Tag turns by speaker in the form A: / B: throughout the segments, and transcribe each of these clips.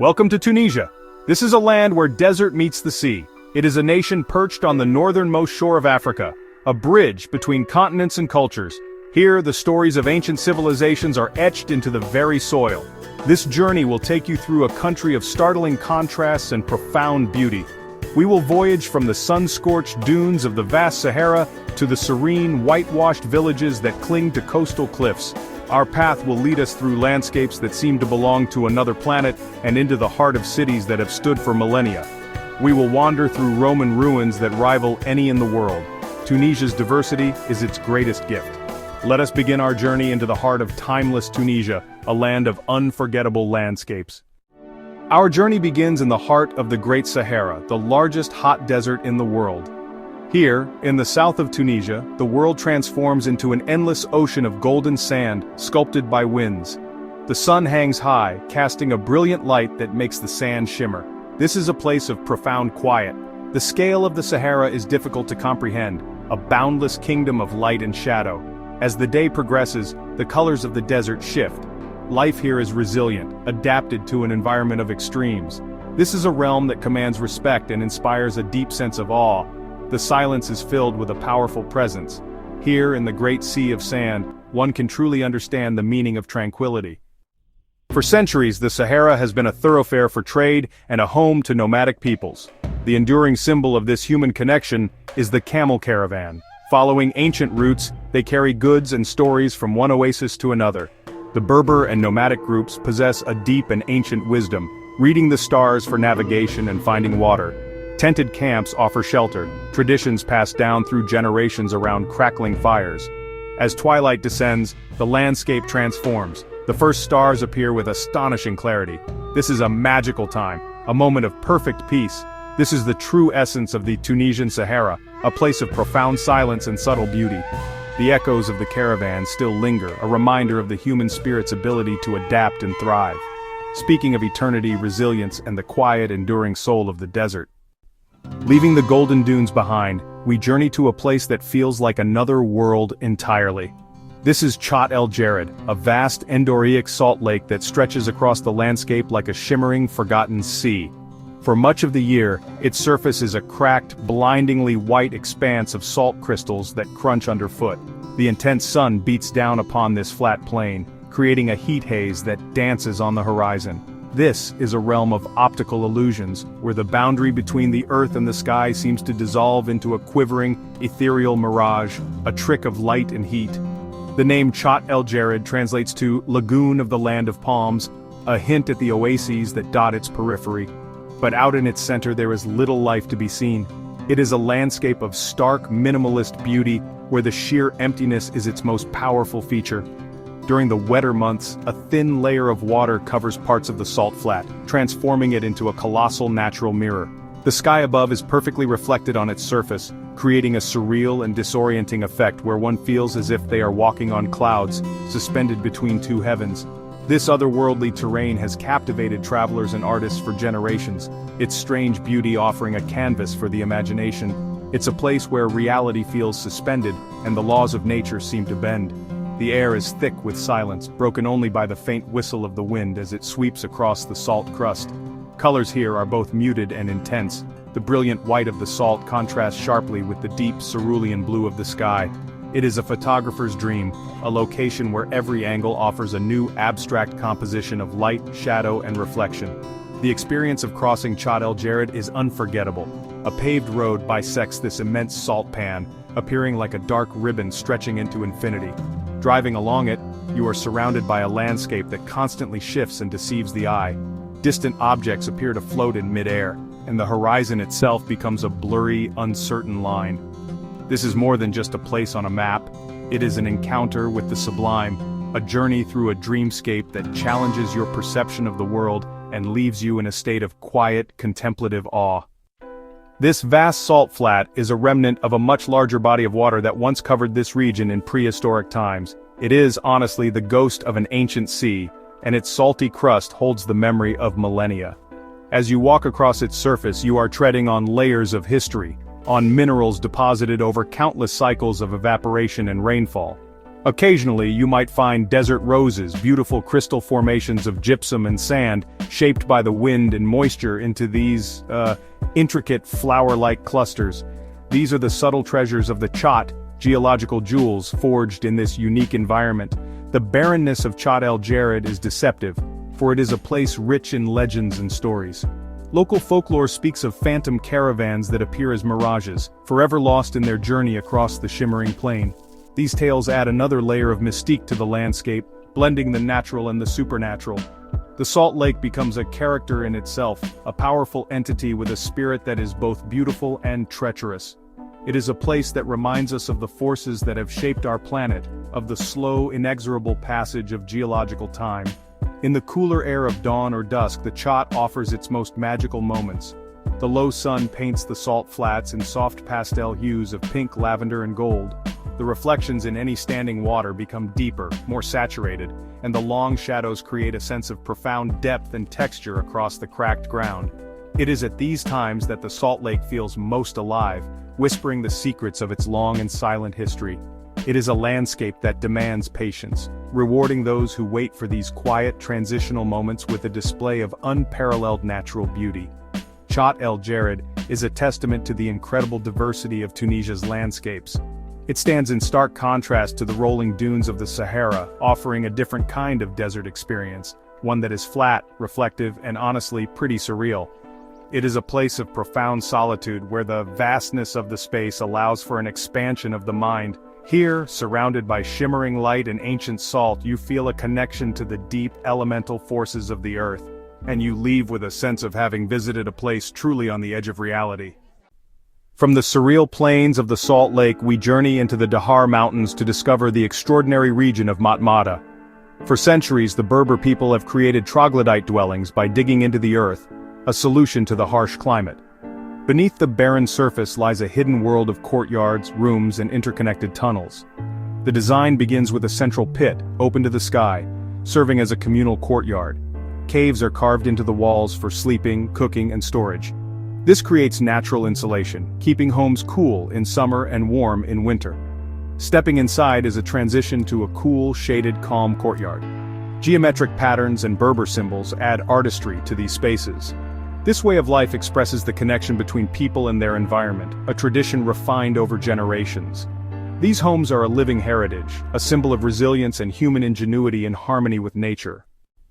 A: Welcome to Tunisia. This is a land where desert meets the sea. It is a nation perched on the northernmost shore of Africa, a bridge between continents and cultures. Here, the stories of ancient civilizations are etched into the very soil. This journey will take you through a country of startling contrasts and profound beauty. We will voyage from the sun-scorched dunes of the vast Sahara to the serene, whitewashed villages that cling to coastal cliffs. Our path will lead us through landscapes that seem to belong to another planet and into the heart of cities that have stood for millennia. We will wander through Roman ruins that rival any in the world. Tunisia's diversity is its greatest gift. Let us begin our journey into the heart of timeless Tunisia, a land of unforgettable landscapes. Our journey begins in the heart of the Great Sahara, the largest hot desert in the world. Here, in the south of Tunisia, the world transforms into an endless ocean of golden sand, sculpted by winds. The sun hangs high, casting a brilliant light that makes the sand shimmer. This is a place of profound quiet. The scale of the Sahara is difficult to comprehend, a boundless kingdom of light and shadow. As the day progresses, the colors of the desert shift. Life here is resilient, adapted to an environment of extremes. This is a realm that commands respect and inspires a deep sense of awe. The silence is filled with a powerful presence. Here, in the great sea of sand, one can truly understand the meaning of tranquility. For centuries, the Sahara has been a thoroughfare for trade and a home to nomadic peoples. The enduring symbol of this human connection is the camel caravan. Following ancient routes, they carry goods and stories from one oasis to another. The Berber and nomadic groups possess a deep and ancient wisdom, reading the stars for navigation and finding water. Tented camps offer shelter, traditions passed down through generations around crackling fires. As twilight descends, the landscape transforms. The first stars appear with astonishing clarity. This is a magical time, a moment of perfect peace. This is the true essence of the Tunisian Sahara, a place of profound silence and subtle beauty. The echoes of the caravan still linger, a reminder of the human spirit's ability to adapt and thrive. Speaking of eternity, resilience, and the quiet, enduring soul of the desert. Leaving the golden dunes behind, we journey to a place that feels like another world entirely. This is Chott el Jerid, a vast endorheic salt lake that stretches across the landscape like a shimmering, forgotten sea. For much of the year, its surface is a cracked, blindingly white expanse of salt crystals that crunch underfoot. The intense sun beats down upon this flat plain, creating a heat haze that dances on the horizon. This is a realm of optical illusions, where the boundary between the earth and the sky seems to dissolve into a quivering, ethereal mirage, a trick of light and heat. The name Chott el Jerid translates to Lagoon of the Land of Palms, a hint at the oases that dot its periphery. But out in its center there is little life to be seen. It is a landscape of stark, minimalist beauty, where the sheer emptiness is its most powerful feature. During the wetter months, a thin layer of water covers parts of the salt flat, transforming it into a colossal natural mirror. The sky above is perfectly reflected on its surface, creating a surreal and disorienting effect where one feels as if they are walking on clouds, suspended between two heavens. This otherworldly terrain has captivated travelers and artists for generations, its strange beauty offering a canvas for the imagination. It's a place where reality feels suspended, and the laws of nature seem to bend. The air is thick with silence, broken only by the faint whistle of the wind as it sweeps across the salt crust. Colors here are both muted and intense. The brilliant white of the salt contrasts sharply with the deep cerulean blue of the sky. It is a photographer's dream, a location where every angle offers a new abstract composition of light, shadow, and reflection. The experience of crossing Chott el Jerid is unforgettable. A paved road bisects this immense salt pan, appearing like a dark ribbon stretching into infinity. Driving along it, you are surrounded by a landscape that constantly shifts and deceives the eye. Distant objects appear to float in midair, and the horizon itself becomes a blurry, uncertain line. This is more than just a place on a map. It is an encounter with the sublime, a journey through a dreamscape that challenges your perception of the world and leaves you in a state of quiet, contemplative awe. This vast salt flat is a remnant of a much larger body of water that once covered this region in prehistoric times. It is, honestly, the ghost of an ancient sea, and its salty crust holds the memory of millennia. As you walk across its surface, you are treading on layers of history, on minerals deposited over countless cycles of evaporation and rainfall. Occasionally, you might find desert roses, beautiful crystal formations of gypsum and sand, shaped by the wind and moisture into these, intricate flower-like clusters. These are the subtle treasures of the Chott, geological jewels forged in this unique environment. The barrenness of Chott el Jerid is deceptive, for it is a place rich in legends and stories. Local folklore speaks of phantom caravans that appear as mirages, forever lost in their journey across the shimmering plain. These tales add another layer of mystique to the landscape, blending the natural and the supernatural. The Salt Lake becomes a character in itself, a powerful entity with a spirit that is both beautiful and treacherous. It is a place that reminds us of the forces that have shaped our planet, of the slow, inexorable passage of geological time. In the cooler air of dawn or dusk, the Chott offers its most magical moments. The low sun paints the salt flats in soft pastel hues of pink, lavender, and gold. The reflections in any standing water become deeper, more saturated, and the long shadows create a sense of profound depth and texture across the cracked ground. It is at these times that the Salt Lake feels most alive, whispering the secrets of its long and silent history. It is a landscape that demands patience, rewarding those who wait for these quiet, transitional moments with a display of unparalleled natural beauty. Chott el Jerid is a testament to the incredible diversity of Tunisia's landscapes. It stands in stark contrast to the rolling dunes of the Sahara, offering a different kind of desert experience, one that is flat, reflective, and honestly pretty surreal. It is a place of profound solitude where the vastness of the space allows for an expansion of the mind. Here, surrounded by shimmering light and ancient salt, you feel a connection to the deep elemental forces of the earth, and you leave with a sense of having visited a place truly on the edge of reality. From the surreal plains of the Salt Lake, we journey into the Sahara Mountains to discover the extraordinary region of Matmata. For centuries, the Berber people have created troglodyte dwellings by digging into the earth, a solution to the harsh climate. Beneath the barren surface lies a hidden world of courtyards, rooms, and interconnected tunnels. The design begins with a central pit, open to the sky, serving as a communal courtyard. Caves are carved into the walls for sleeping, cooking, and storage. This creates natural insulation, keeping homes cool in summer and warm in winter. Stepping inside is a transition to a cool, shaded, calm courtyard. Geometric patterns and Berber symbols add artistry to these spaces. This way of life expresses the connection between people and their environment, a tradition refined over generations. These homes are a living heritage, a symbol of resilience and human ingenuity in harmony with nature.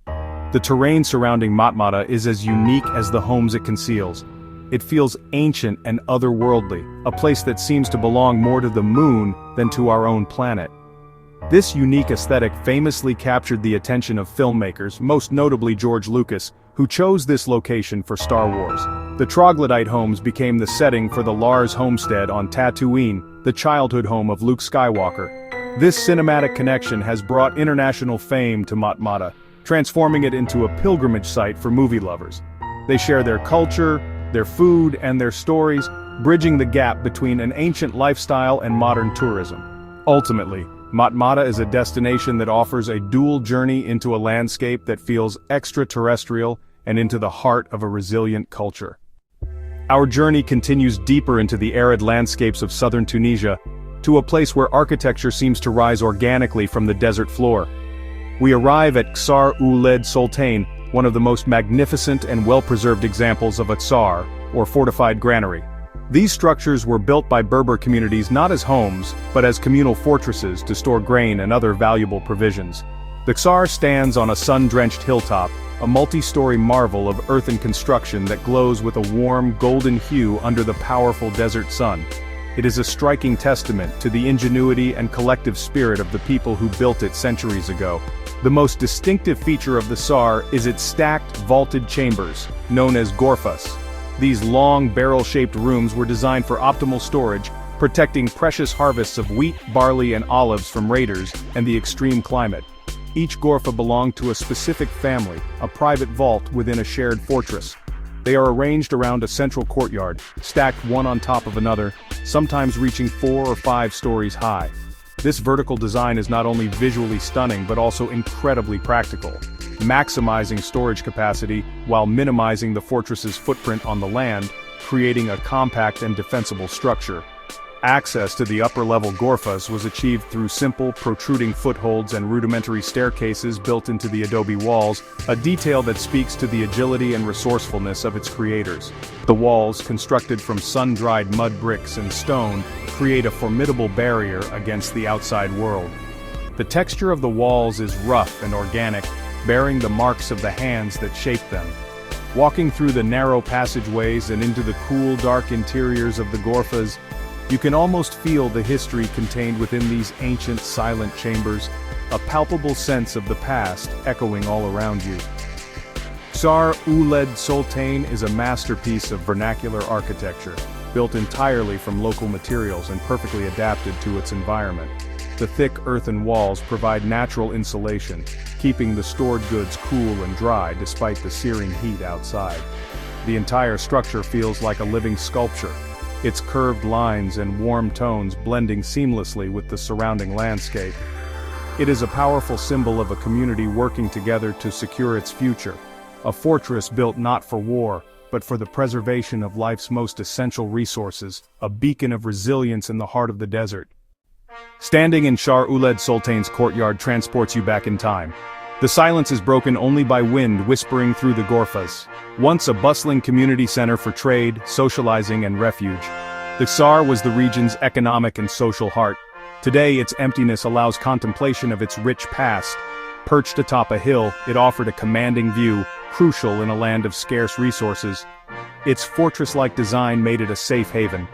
A: The terrain surrounding Matmata is as unique as the homes it conceals. It feels ancient and otherworldly, a place that seems to belong more to the moon than to our own planet. This unique aesthetic famously captured the attention of filmmakers, most notably George Lucas, who chose this location for Star Wars. The troglodyte homes became the setting for the Lars homestead on Tatooine, the childhood home of Luke Skywalker. This cinematic connection has brought international fame to Matmata, transforming it into a pilgrimage site for movie lovers. They share their culture, their food, and their stories, bridging the gap between an ancient lifestyle and modern tourism. Ultimately, Matmata is a destination that offers a dual journey into a landscape that feels extraterrestrial and into the heart of a resilient culture. Our journey continues deeper into the arid landscapes of southern Tunisia, to a place where architecture seems to rise organically from the desert floor. We arrive at Qasr Ouled Sultan, one of the most magnificent and well-preserved examples of a tsar, or fortified granary. These structures were built by Berber communities not as homes, but as communal fortresses to store grain and other valuable provisions. The Qasr stands on a sun-drenched hilltop, a multi-story marvel of earthen construction that glows with a warm, golden hue under the powerful desert sun. It is a striking testament to the ingenuity and collective spirit of the people who built it centuries ago. The most distinctive feature of the Qasr is its stacked, vaulted chambers, known as ghorfas. These long, barrel-shaped rooms were designed for optimal storage, protecting precious harvests of wheat, barley, and olives from raiders and the extreme climate. Each ghorfa belonged to a specific family, a private vault within a shared fortress. They are arranged around a central courtyard, stacked one on top of another, sometimes reaching 4 or 5 stories high. This vertical design is not only visually stunning but also incredibly practical, maximizing storage capacity while minimizing the fortress's footprint on the land, creating a compact and defensible structure. Access to the upper-level gorfas was achieved through simple, protruding footholds and rudimentary staircases built into the adobe walls, a detail that speaks to the agility and resourcefulness of its creators. The walls, constructed from sun-dried mud bricks and stone, create a formidable barrier against the outside world. The texture of the walls is rough and organic, bearing the marks of the hands that shaped them. Walking through the narrow passageways and into the cool, dark interiors of the gorfas, you can almost feel the history contained within these ancient, silent chambers, a palpable sense of the past echoing all around you. Chott el Sultan is a masterpiece of vernacular architecture, built entirely from local materials and perfectly adapted to its environment. The thick earthen walls provide natural insulation, keeping the stored goods cool and dry despite the searing heat outside. The entire structure feels like a living sculpture, its curved lines and warm tones blending seamlessly with the surrounding landscape. It is a powerful symbol of a community working together to secure its future, a fortress built not for war, but for the preservation of life's most essential resources, a beacon of resilience in the heart of the desert. Standing in Chott el Sultan's courtyard transports you back in time. The silence is broken only by wind whispering through the gorfas. Once a bustling community center for trade, socializing and refuge, the Sahara was the region's economic and social heart. Today its emptiness allows contemplation of its rich past. Perched atop a hill, it offered a commanding view, crucial in a land of scarce resources. Its fortress-like design made it a safe haven.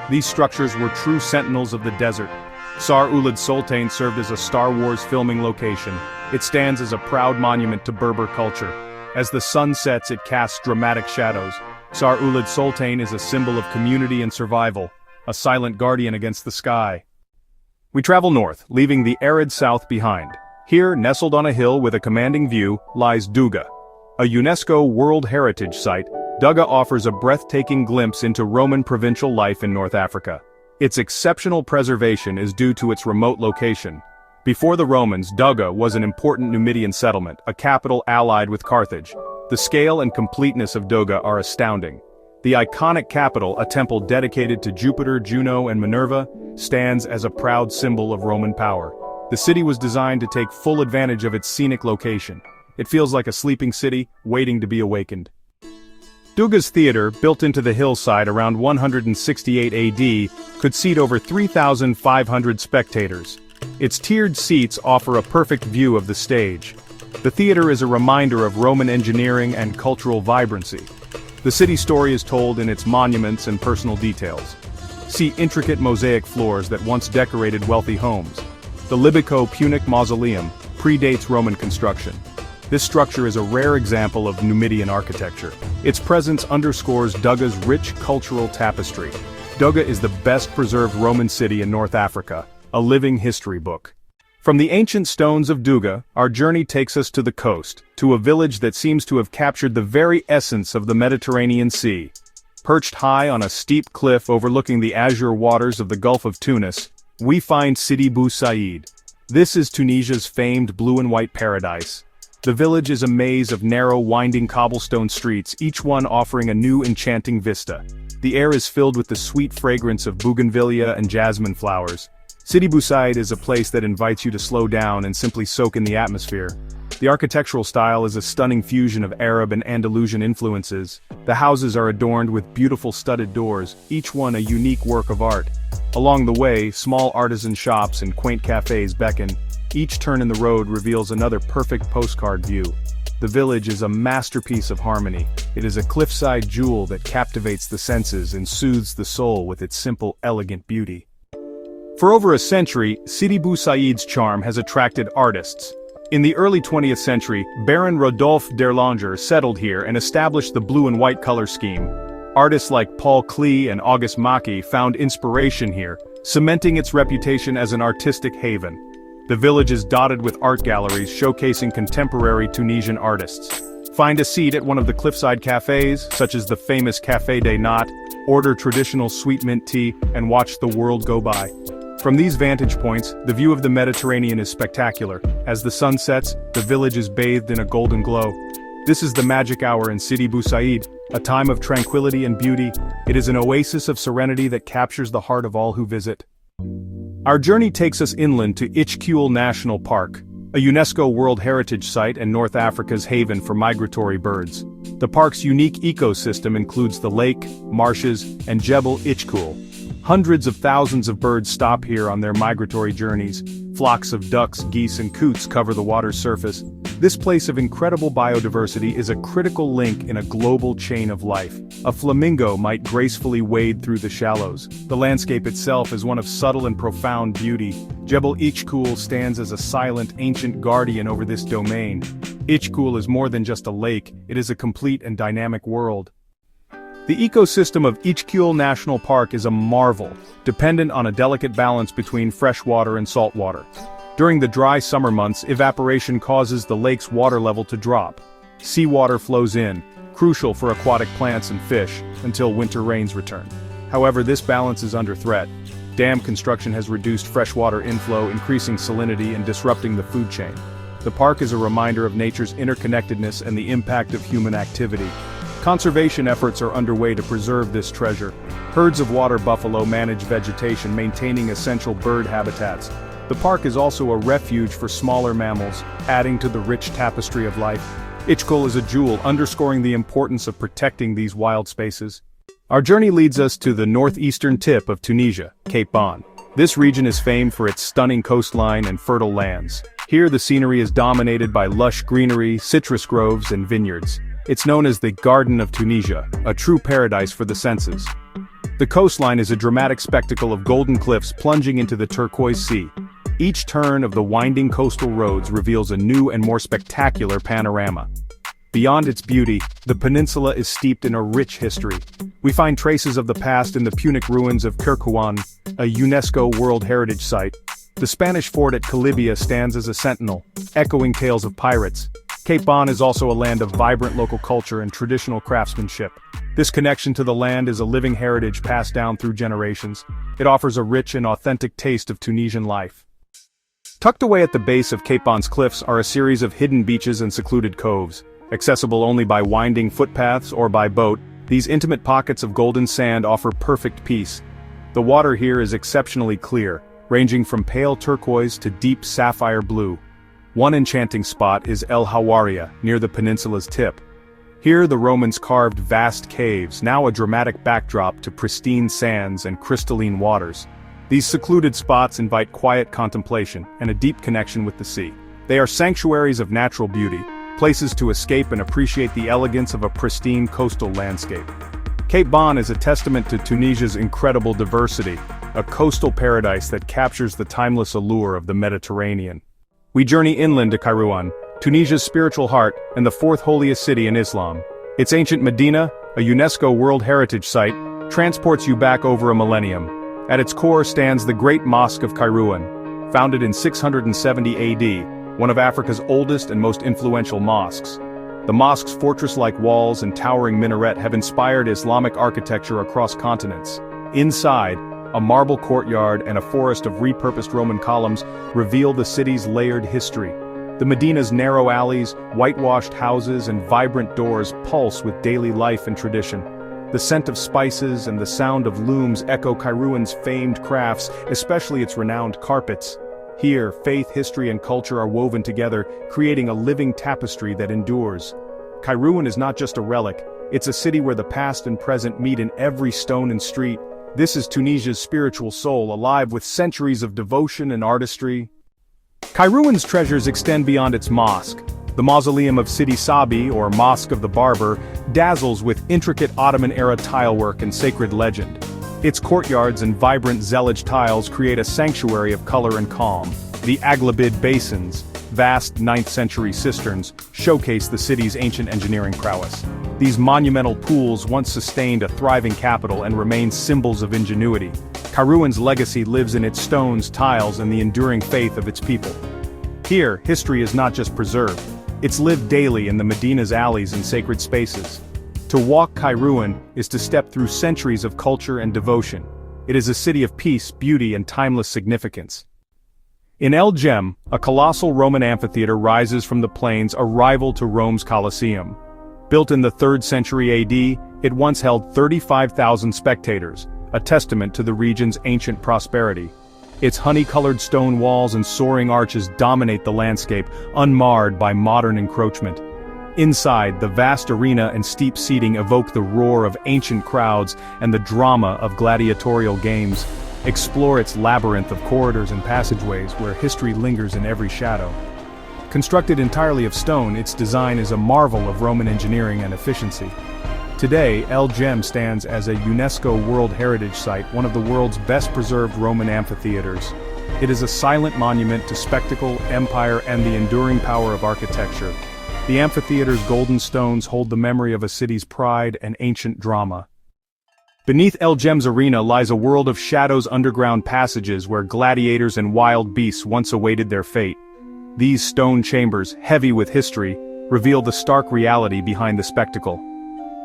A: These structures were true sentinels of the desert. Chott el Sultan served as a Star Wars filming location. It stands as a proud monument to Berber culture. As the sun sets, it casts dramatic shadows. Chott el Sultan is a symbol of community and survival, a silent guardian against the sky. We travel north, leaving the arid south behind. Here, nestled on a hill with a commanding view, lies Douga. A UNESCO World Heritage Site, Douga offers a breathtaking glimpse into Roman provincial life in North Africa. Its exceptional preservation is due to its remote location. Before the Romans, Douga was an important Numidian settlement, a capital allied with Carthage. The scale and completeness of Douga are astounding. The iconic capital, a temple dedicated to Jupiter, Juno, and Minerva, stands as a proud symbol of Roman power. The city was designed to take full advantage of its scenic location. It feels like a sleeping city, waiting to be awakened. Douga's theater, built into the hillside around 168 AD, could seat over 3,500 spectators. Its tiered seats offer a perfect view of the stage. The theater is a reminder of Roman engineering and cultural vibrancy. The city story is told in its monuments and personal details. See intricate mosaic floors that once decorated wealthy homes. The Libico Punic Mausoleum predates Roman construction. This structure is a rare example of Numidian architecture. Its presence underscores Douga's rich cultural tapestry. Douga is the best preserved Roman city in North Africa, a living history book. From the ancient stones of Douga, our journey takes us to the coast, to a village that seems to have captured the very essence of the Mediterranean Sea. Perched high on a steep cliff overlooking the azure waters of the Gulf of Tunis, we find Sidi Bou Said. This is Tunisia's famed blue and white paradise. The village is a maze of narrow, winding cobblestone streets, each one offering a new enchanting vista. The air is filled with the sweet fragrance of bougainvillea and jasmine flowers. Sidi Bou Said is a place that invites you to slow down and simply soak in the atmosphere. The architectural style is a stunning fusion of Arab and Andalusian influences. The houses are adorned with beautiful studded doors, each one a unique work of art. Along the way, small artisan shops and quaint cafes beckon. Each turn in the road reveals another perfect postcard view. The village is a masterpiece of harmony. It is a cliffside jewel that captivates the senses and soothes the soul with its simple, elegant beauty. For over a century, Sidi Bou Said's charm has attracted artists. In the early 20th century, Baron Rodolphe d'Erlanger settled here and established the blue and white color scheme. Artists like Paul Klee and Auguste Macke found inspiration here, cementing its reputation as an artistic haven. The village is dotted with art galleries showcasing contemporary Tunisian artists. Find a seat at one of the cliffside cafes, such as the famous Café des Nattes, order traditional sweet mint tea, and watch the world go by. From these vantage points, the view of the Mediterranean is spectacular. As the sun sets, the village is bathed in a golden glow. This is the magic hour in Sidi Bou Said, a time of tranquility and beauty. It is an oasis of serenity that captures the heart of all who visit. Our journey takes us inland to Chott National Park, a UNESCO World Heritage Site and North Africa's haven for migratory birds. The park's unique ecosystem includes the lake, marshes, and Jebel Chott. Hundreds of thousands of birds stop here on their migratory journeys. Flocks of ducks, geese, and coots cover the water's surface. This place of incredible biodiversity is a critical link in a global chain of life. A flamingo might gracefully wade through the shallows. The landscape itself is one of subtle and profound beauty. Jebel Chott stands as a silent, ancient guardian over this domain. Chott is more than just a lake, it is a complete and dynamic world. The ecosystem of Chott National Park is a marvel, dependent on a delicate balance between fresh water and salt water. During the dry summer months, evaporation causes the lake's water level to drop. Seawater flows in, crucial for aquatic plants and fish, until winter rains return. However, this balance is under threat. Dam construction has reduced freshwater inflow, increasing salinity and disrupting the food chain. The park is a reminder of nature's interconnectedness and the impact of human activity. Conservation efforts are underway to preserve this treasure. Herds of water buffalo manage vegetation, maintaining essential bird habitats. The park is also a refuge for smaller mammals, adding to the rich tapestry of life. Chott is a jewel, underscoring the importance of protecting these wild spaces. Our journey leads us to the northeastern tip of Tunisia, Cape Bon. This region is famed for its stunning coastline and fertile lands. Here the scenery is dominated by lush greenery, citrus groves, and vineyards. It's known as the Garden of Tunisia, a true paradise for the senses. The coastline is a dramatic spectacle of golden cliffs plunging into the turquoise sea. Each turn of the winding coastal roads reveals a new and more spectacular panorama. Beyond its beauty, the peninsula is steeped in a rich history. We find traces of the past in the Punic ruins of Kirkouan, a UNESCO World Heritage Site. The Spanish fort at Calibia stands as a sentinel, echoing tales of pirates. Cape Bon is also a land of vibrant local culture and traditional craftsmanship. This connection to the land is a living heritage passed down through generations. It offers a rich and authentic taste of Tunisian life. Tucked away at the base of Cape Bon's cliffs are a series of hidden beaches and secluded coves. Accessible only by winding footpaths or by boat, these intimate pockets of golden sand offer perfect peace. The water here is exceptionally clear, ranging from pale turquoise to deep sapphire blue. One enchanting spot is El Hawaria, near the peninsula's tip. Here the Romans carved vast caves, now a dramatic backdrop to pristine sands and crystalline waters. These secluded spots invite quiet contemplation and a deep connection with the sea. They are sanctuaries of natural beauty, places to escape and appreciate the elegance of a pristine coastal landscape. Cape Bon is a testament to Tunisia's incredible diversity, a coastal paradise that captures the timeless allure of the Mediterranean. We journey inland to Kairouan, Tunisia's spiritual heart and the fourth holiest city in Islam. Its ancient Medina, a UNESCO World Heritage Site, transports you back over a millennium. At its core stands the Great Mosque of Kairouan, founded in 670 AD, one of Africa's oldest and most influential mosques. The mosque's fortress-like walls and towering minaret have inspired Islamic architecture across continents. Inside, a marble courtyard and a forest of repurposed Roman columns reveal the city's layered history. The Medina's narrow alleys, whitewashed houses, and vibrant doors pulse with daily life and tradition. The scent of spices and the sound of looms echo Kairouan's famed crafts, especially its renowned carpets. Here, faith, history, and culture are woven together, creating a living tapestry that endures. Kairouan is not just a relic, it's a city where the past and present meet in every stone and street. This is Tunisia's spiritual soul, alive with centuries of devotion and artistry. Kairouan's treasures extend beyond its mosque. The mausoleum of Sidi Sabi, or Mosque of the Barber, dazzles with intricate Ottoman-era tilework and sacred legend. Its courtyards and vibrant zellige tiles create a sanctuary of color and calm. The Aglabid basins, vast 9th-century cisterns, showcase the city's ancient engineering prowess. These monumental pools once sustained a thriving capital and remain symbols of ingenuity. Kairouan's legacy lives in its stones, tiles, and the enduring faith of its people. Here, history is not just preserved, it's lived daily in the Medina's alleys and sacred spaces. To walk Kairouan is to step through centuries of culture and devotion. It is a city of peace, beauty, and timeless significance. In El Jem, a colossal Roman amphitheater rises from the plains, a rival to Rome's Colosseum. Built in the 3rd century AD, it once held 35,000 spectators, a testament to the region's ancient prosperity. Its honey-colored stone walls and soaring arches dominate the landscape, unmarred by modern encroachment. Inside, the vast arena and steep seating evoke the roar of ancient crowds and the drama of gladiatorial games. Explore its labyrinth of corridors and passageways where history lingers in every shadow. Constructed entirely of stone, its design is a marvel of Roman engineering and efficiency. Today, El Jem stands as a UNESCO World Heritage Site, one of the world's best-preserved Roman amphitheaters. It is a silent monument to spectacle, empire, and the enduring power of architecture. The amphitheater's golden stones hold the memory of a city's pride and ancient drama. Beneath El Jem's arena lies a world of shadows, underground passages where gladiators and wild beasts once awaited their fate. These stone chambers, heavy with history, reveal the stark reality behind the spectacle.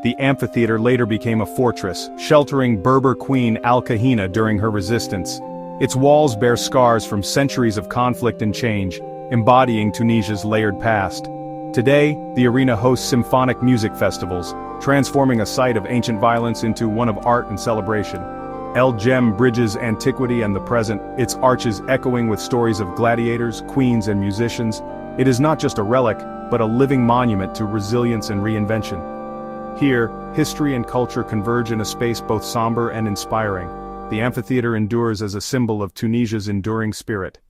A: The amphitheater later became a fortress, sheltering Berber queen Al-Kahina during her resistance. Its walls bear scars from centuries of conflict and change, embodying Tunisia's layered past. Today, the arena hosts symphonic music festivals, transforming a site of ancient violence into one of art and celebration. El Jem bridges antiquity and the present, its arches echoing with stories of gladiators, queens, and musicians. It is not just a relic, but a living monument to resilience and reinvention. Here, history and culture converge in a space both somber and inspiring. The amphitheater endures as a symbol of Tunisia's enduring spirit.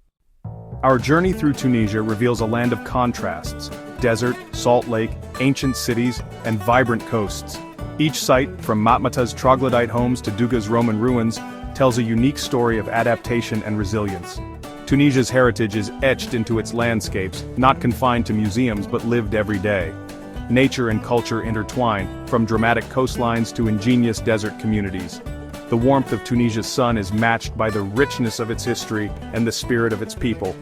A: Our journey through Tunisia reveals a land of contrasts: desert, salt lake, ancient cities, and vibrant coasts. Each site, from Matmata's troglodyte homes to Douga's Roman ruins, tells a unique story of adaptation and resilience. Tunisia's heritage is etched into its landscapes, not confined to museums but lived every day. Nature and culture intertwine, from dramatic coastlines to ingenious desert communities. The warmth of Tunisia's sun is matched by the richness of its history and the spirit of its people.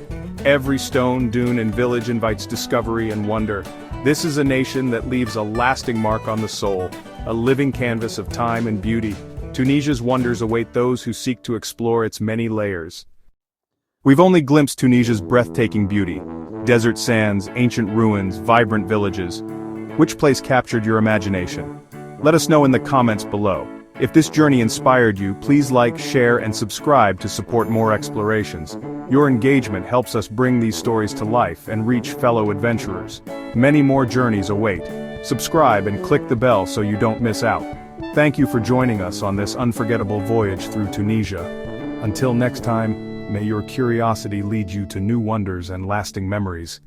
A: Every stone, dune, and village invites discovery and wonder. This is a nation that leaves a lasting mark on the soul, a living canvas of time and beauty. Tunisia's wonders await those who seek to explore its many layers. We've only glimpsed Tunisia's breathtaking beauty: desert sands, ancient ruins, vibrant villages. Which place captured your imagination? Let us know in the comments below. If this journey inspired you, please like, share, and subscribe to support more explorations. Your engagement helps us bring these stories to life and reach fellow adventurers. Many more journeys await. Subscribe and click the bell so you don't miss out. Thank you for joining us on this unforgettable voyage through Tunisia. Until next time, may your curiosity lead you to new wonders and lasting memories.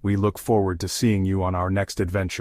A: We look forward to seeing you on our next adventure.